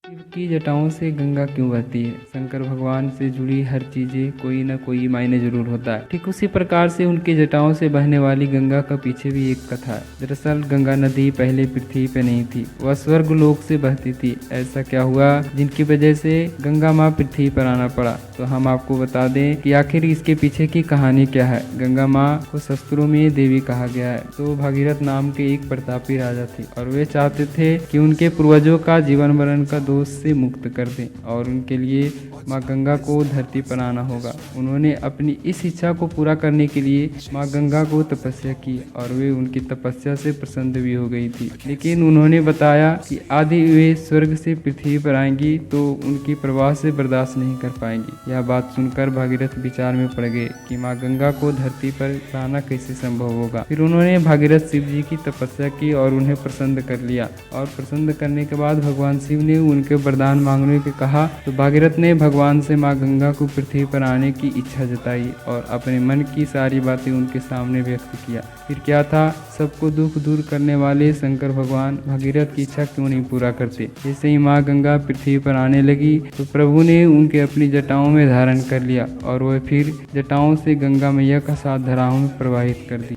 शिव की जटाओं से गंगा क्यों बहती है? शंकर भगवान से जुड़ी हर चीजें कोई न कोई मायने जरूर होता है। ठीक उसी प्रकार से उनकी जटाओं से बहने वाली गंगा का पीछे भी एक कथा है। दरअसल गंगा नदी पहले पृथ्वी पे नहीं थी, वह स्वर्ग लोक से बहती थी। ऐसा क्या हुआ जिनकी वजह से गंगा माँ पृथ्वी पर आना पड़ा? तो हम आपको बता दें कि आखिर इसके पीछे की कहानी क्या है। गंगा माँ को शास्त्रों में देवी कहा गया है। तो भागीरथ नाम के एक प्रतापी राजा थे और वे चाहते थे कि उनके पूर्वजों का जीवन मरण का दोष से मुक्त कर दें और उनके लिए माँ गंगा को धरती पर आना होगा। उन्होंने अपनी इस इच्छा को पूरा करने के लिए माँ गंगा को तपस्या की और वे उनकी तपस्या से प्रसन्न भी हो गई थी। लेकिन उन्होंने बताया कि आदि वे स्वर्ग से पृथ्वी पर आएंगी तो उनकी प्रवाह से बर्दाश्त नहीं कर पाएंगी। यह बात सुनकर भागीरथ विचार में पड़ गए कि माँ गंगा को धरती पर लाना कैसे संभव होगा। फिर उन्होंने भागीरथ शिव जी की तपस्या की और उन्हें प्रसन्न कर लिया और प्रसन्न करने के बाद भगवान शिव ने उनके वरदान मांगने को कहा। तो भागीरथ ने भगवान से माँ गंगा को पृथ्वी पर आने की इच्छा जताई और अपने मन की सारी बातें उनके सामने व्यक्त किया। फिर क्या था, सबको दुख दूर करने वाले शंकर भगवान भागीरथ की इच्छा क्यों नहीं पूरा करते। जैसे ही माँ गंगा पृथ्वी पर आने लगी तो प्रभु ने उनके अपनी जटाओं में धारण कर लिया और वह फिर जटाओं से गंगा मैया का साथ धराओं में प्रवाहित कर दिया।